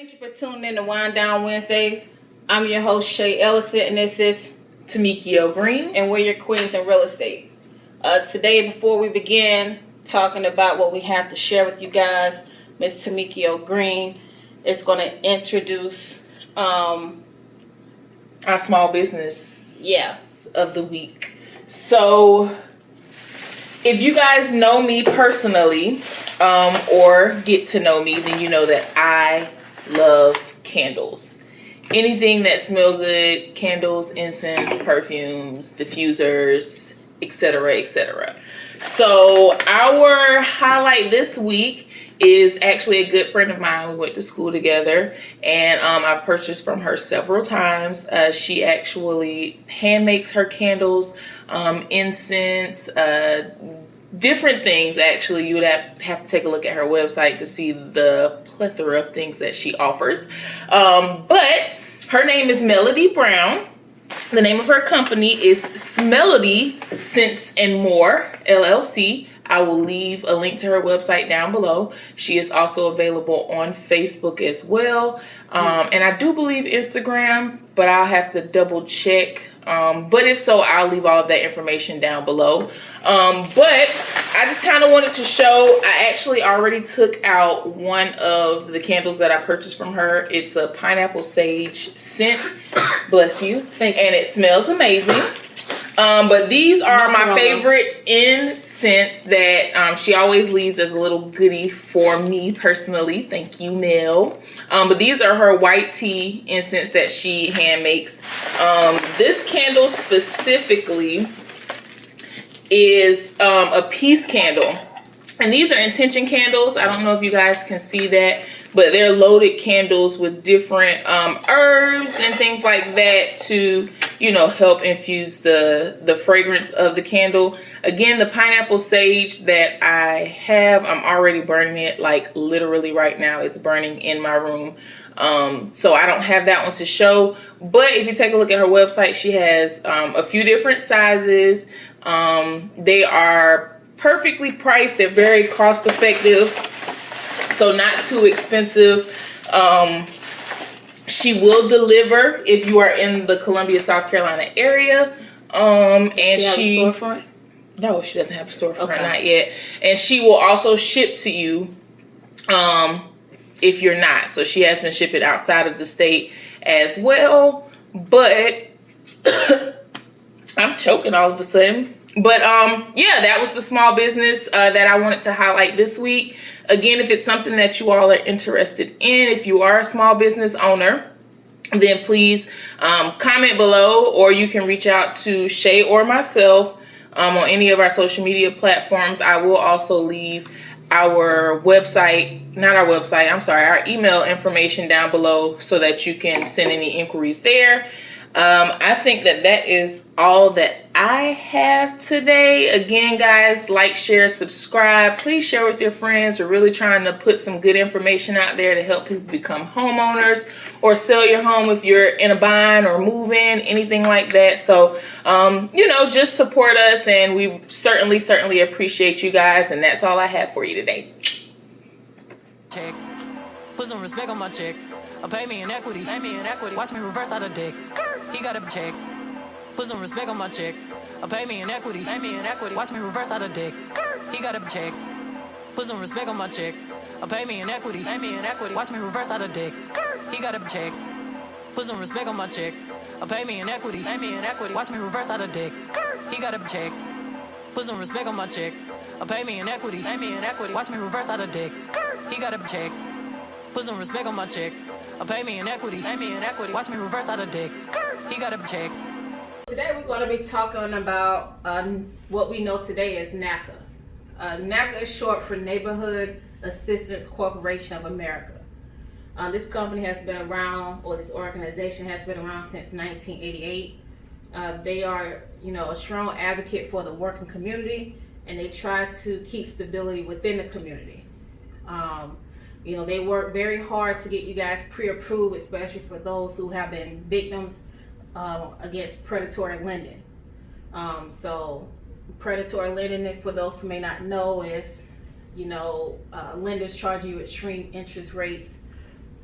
Thank you for tuning in to Wind Down Wednesdays. I'm your host, Shay Ellison, and this is Tamikio Green, and we're your queens in real estate. Today, before we begin talking about what we have to share with you guys, Miss Tamikio Green is going to introduce our small business of the week. So, if you guys know me personally or get to know me, then you know that I love candles. Anything that smells good, candles, incense, perfumes, diffusers, etc., etc. So our highlight this week is actually a good friend of mine. We went to school together, and I've purchased from her several times. She actually hand makes her candles, incense, different things. Actually, you would have to take a look at her website to see the plethora of things that she offers. But her name is Melody Brown. The name of her company is Smelody Scents and More LLC. I will leave a link to her website down below. She is also available on Facebook as well. And I do believe Instagram, but I'll have to double check. But if so, I'll leave all of that information down below. But I just kind of wanted to show, I actually already took out one of the candles that I purchased from her. It's a pineapple sage scent. Bless you. Thank you. And it smells amazing. But these are my favorite incense that she always leaves as a little goodie for me personally. Thank you, Mel. But these are her white tea incense that she hand makes. This candle specifically is a peace candle. And these are intention candles. I don't know if you guys can see that, but they're loaded candles with different herbs and things like that to, you know, help infuse the fragrance of the candle. Again, the pineapple sage that I have, I'm already burning it, like literally right now. It's burning in my room. So I don't have that one to show. But if you take a look at her website, she has a few different sizes. They are perfectly priced. They're very cost effective, so not too expensive. She will deliver if you are in the Columbia, South Carolina area. And she have a storefront? No, she doesn't have a storefront, not yet. And she will also ship to you if you're not. So she has been shipping outside of the state as well. But I'm choking all of a sudden. But yeah, that was the small business that I wanted to highlight this week. Again, if it's something that you all are interested in, if you are a small business owner, then please comment below, or you can reach out to Shay or myself on any of our social media platforms. I will also leave our website, not our website, I'm sorry, our email information down below so that you can send any inquiries there. I think that is all that I have today. Again, guys, like, share, subscribe. Please share with your friends. We're really trying to put some good information out there to help people become homeowners or sell your home if you're in a bind or move in, anything like that. So, you know, just support us, and we certainly appreciate you guys. And that's all I have for you today. Check. Put some respect on my check. Pay me in equity. Pay me in equity. Watch me reverse out of dicks. He got a check. Put some respect on my check. Pay me in equity. Pay me in equity. Watch me reverse out of dicks. He got a check. Put some respect on my check. Pay me in equity. Pay me in equity. Watch me reverse out of dicks. He got a check. Put some respect on my check. Pay me in equity. Pay me in equity. Watch me reverse out of dicks. He got a check. Put some respect on my check. Pay me in equity. Pay me in equity. Watch me reverse out of dicks. He got a check. Put some respect on my check. Pay me in equity. Pay me in equity. Watch me reverse out of dicks. He got a check. Today we're going to be talking about what we know today as NACA. NACA is short for Neighborhood Assistance Corporation of America. This company has been around, or this organization has been around since 1988. They are, you know, a strong advocate for the working community, and they try to keep stability within the community. You know, they work very hard to get you guys pre-approved, especially for those who have been victims against predatory lending. So predatory lending, for those who may not know, is, you know, lenders charge you extreme interest rates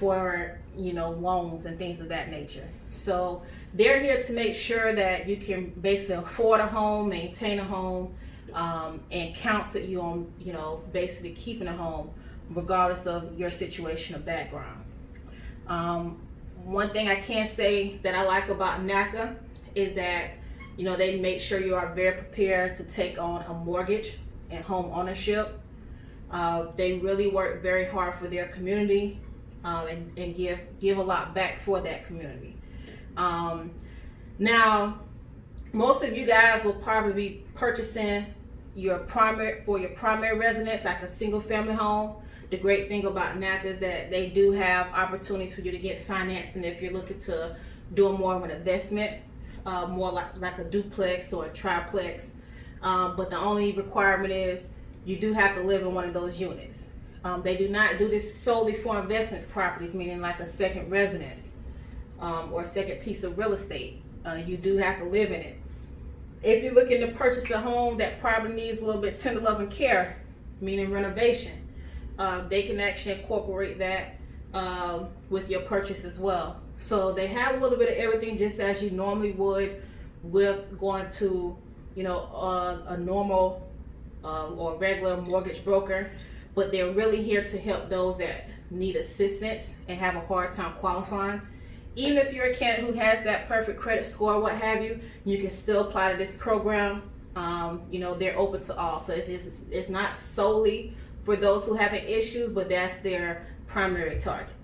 for, loans and things of that nature. So they're here to make sure that you can basically afford a home, maintain a home, and counsel you on, basically keeping a home regardless of your situation or background. One thing I can say that I like about NACA is that, they make sure you are very prepared to take on a mortgage and home ownership. They really work very hard for their community, and give a lot back for that community. Now, most of you guys will probably be purchasing your primary residence, like a single family home. The great thing about NACA is that they do have opportunities for you to get financing if you're looking to do more of an investment, more like a duplex or a triplex. But the only requirement is you do have to live in one of those units. They do not do this solely for investment properties, meaning like a second residence or a second piece of real estate. You do have to live in it. If you're looking to purchase a home that probably needs a little bit tender love and care, meaning renovation, they can actually incorporate that with your purchase as well. So they have a little bit of everything, just as you normally would with going to, a normal or regular mortgage broker. But they're really here to help those that need assistance and have a hard time qualifying. Even if you're a candidate who has that perfect credit score, what have you, you can still apply to this program. They're open to all. So it's not solely for those who having issues, but that's their primary target.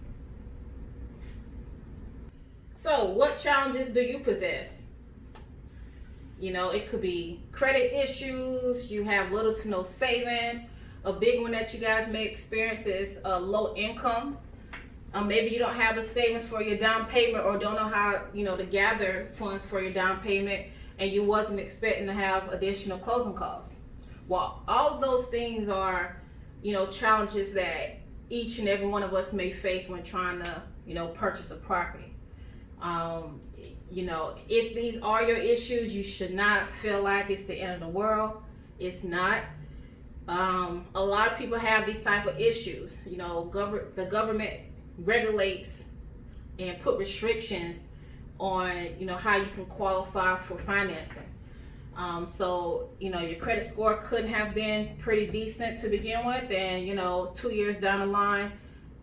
So what challenges do you possess? It could be credit issues, you have little to no savings. A big one that you guys may experience is low income. Maybe you don't have the savings for your down payment, or don't know how, to gather funds for your down payment, and you wasn't expecting to have additional closing costs. Well, all of those things are, challenges that each and every one of us may face when trying to, purchase a property. If these are your issues, you should not feel like it's the end of the world. It's not. A lot of people have these type of issues. The government regulates and put restrictions on, how you can qualify for financing. So, your credit score could have been pretty decent to begin with, and, 2 years down the line,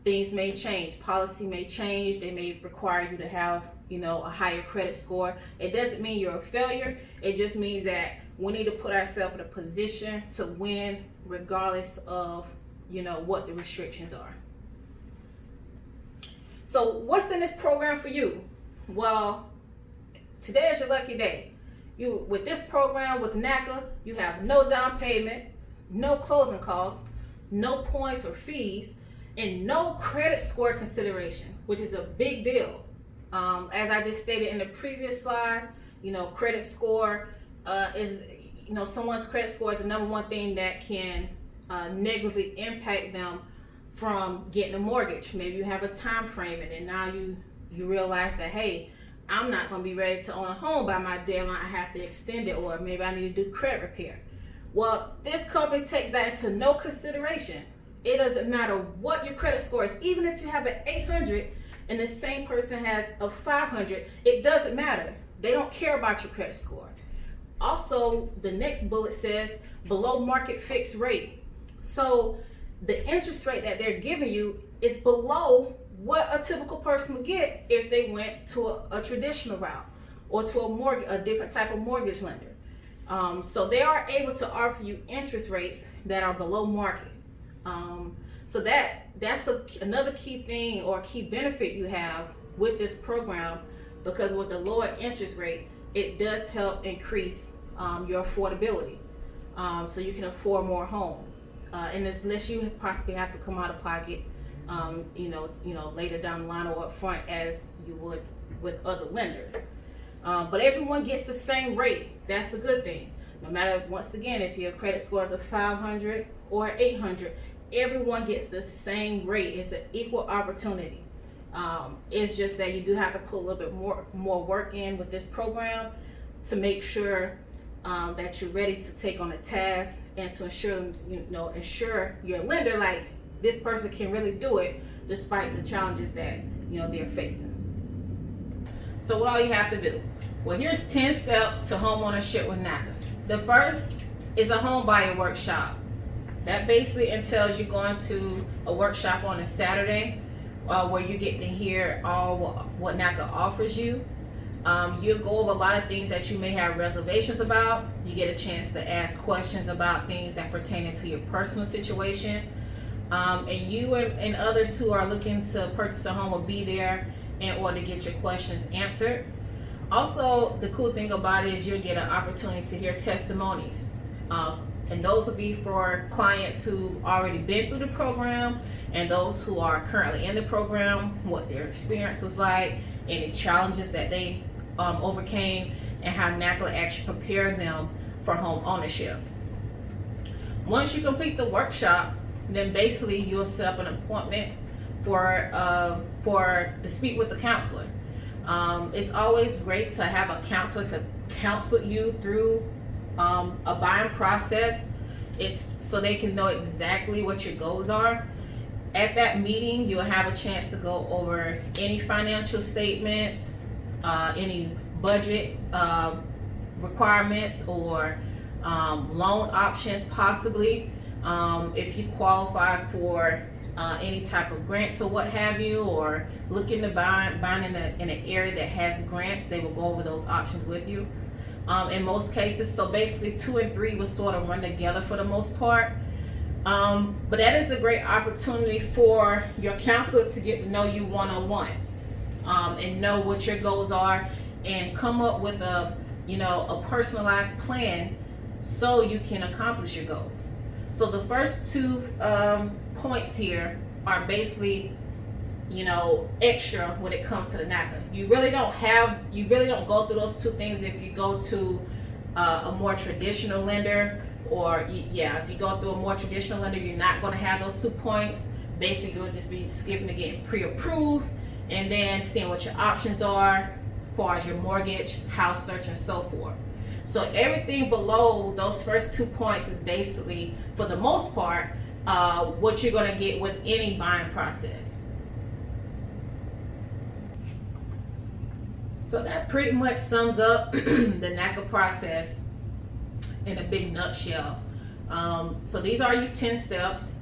things may change. Policy may change. They may require you to have, a higher credit score. It doesn't mean you're a failure. It just means that we need to put ourselves in a position to win regardless of, what the restrictions are. So what's in this program for you? Well, today is your lucky day. With this program with NACA, you have no down payment, no closing costs, no points or fees, and no credit score consideration, which is a big deal. As I just stated in the previous slide, credit score is, someone's credit score is the number one thing that can negatively impact them from getting a mortgage. Maybe you have a time frame, and then now you realize that, hey, I'm not going to be ready to own a home by my deadline. I have to extend it, or maybe I need to do credit repair. Well, this company takes that into no consideration. It doesn't matter what your credit score is. Even if you have an 800 and the same person has a 500, it doesn't matter. They don't care about your credit score. Also, the next bullet says below market fixed rate. So the interest rate that they're giving you is below what a typical person would get if they went to a traditional route or to a different type of mortgage lender. So they are able to offer you interest rates that are below market. So that's another key thing or key benefit you have with this program, because with the lower interest rate, it does help increase your affordability, so you can afford more home. And unless you possibly have to come out of pocket, later down the line or up front as you would with other lenders. But everyone gets the same rate. That's a good thing. No matter, once again, if your credit score is a 500 or 800, everyone gets the same rate. It's an equal opportunity. It's just that you do have to put a little bit more work in with this program to make sure that you're ready to take on a task and to ensure your lender, like, this person can really do it despite the challenges that they're facing. So what all you have to do? Well, here's 10 steps to homeownership with NACA. The first is a home buyer workshop. That basically entails you going to a workshop on a Saturday where you get to hear all what NACA offers you. You'll go over a lot of things that you may have reservations about. You get a chance to ask questions about things that pertain to your personal situation. And you and others who are looking to purchase a home will be there in order to get your questions answered. Also, the cool thing about it is you'll get an opportunity to hear testimonies. And those will be for clients who've already been through the program and those who are currently in the program, what their experience was like, any challenges that they overcame, and how NACA actually prepared them for home ownership. Once you complete the workshop, then basically you'll set up an appointment to speak with the counselor. It's always great to have a counselor to counsel you through a buying process. It's so they can know exactly what your goals are. At that meeting, you'll have a chance to go over any financial statements, any budget requirements, or loan options possibly. If you qualify for any type of grants or what have you, or looking to buy in an area that has grants, they will go over those options with you. In most cases, so basically 2 and 3 will sort of run together for the most part. But that is a great opportunity for your counselor to get to know you one-on-one, and know what your goals are, and come up with a personalized plan so you can accomplish your goals. So the first 2 points here are basically extra when it comes to the NACA. You really don't go through those 2 things if you go to a more traditional lender, or if you go through a more traditional lender, you're not going to have those 2 points. Basically, you'll just be skipping to getting pre-approved and then seeing what your options are as far as your mortgage, house search, and so forth. So everything below those first 2 points is basically, for the most part, what you're going to get with any buying process. So that pretty much sums up the NACA process in a big nutshell. So these are your 10 steps.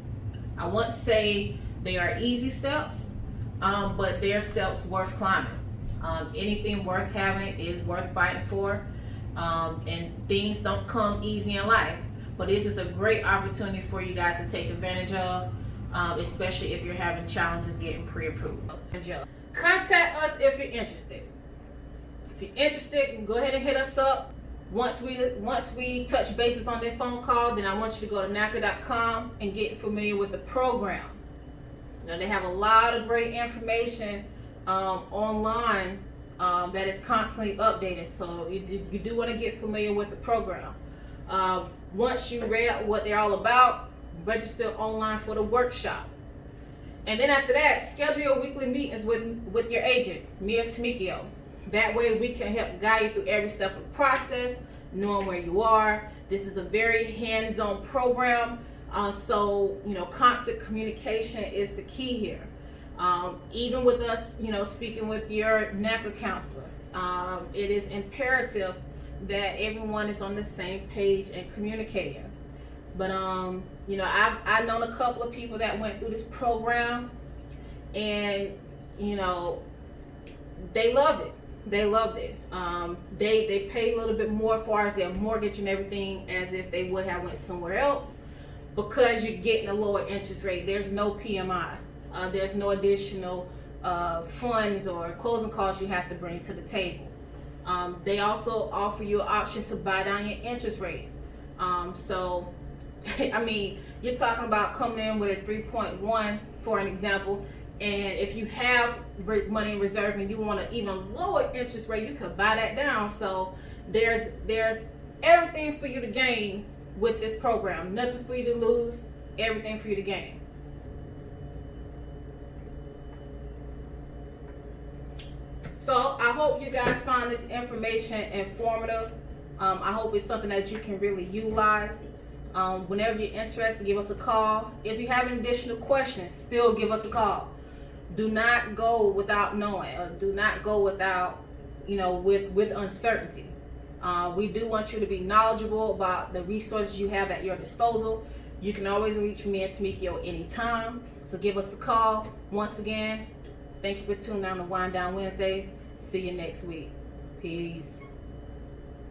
I won't say they are easy steps, but they're steps worth climbing. Anything worth having is worth fighting for. And things don't come easy in life, but this is a great opportunity for you guys to take advantage of, especially if you're having challenges getting pre-approved. Contact us if you're interested. If you're interested, go ahead and hit us up. Once we touch bases on that phone call, then I want you to go to NACA.com and get familiar with the program. Now, they have a lot of great information online that is constantly updated, so you do want to get familiar with the program. Once you read what they're all about, register online for the workshop. And then after that, schedule your weekly meetings with your agent, me or Tamikio. That way we can help guide you through every step of the process, knowing where you are. This is a very hands-on program, so constant communication is the key here. Even with us, speaking with your NACA counselor, it is imperative that everyone is on the same page and communicating. But I've known a couple of people that went through this program, and they love it. They loved it. They pay a little bit more as far as their mortgage and everything, as if they would have went somewhere else, because you're getting a lower interest rate. There's no PMI. There's no additional funds or closing costs you have to bring to the table. They also offer you an option to buy down your interest rate. So, I mean, you're talking about coming in with a 3.1, for an example, and if you have money in reserve and you want an even lower interest rate, you could buy that down. So there's everything for you to gain with this program. Nothing for you to lose, everything for you to gain. So I hope you guys find this information informative. I hope it's something that you can really utilize. Whenever you're interested, give us a call. If you have any additional questions, still give us a call. do not go without knowing, or do not go without, with uncertainty. We do want you to be knowledgeable about the resources you have at your disposal. You can always reach me and Tamikio anytime. So give us a call. Once again, thank you for tuning in to Wind Down Wednesdays. See you next week. Peace.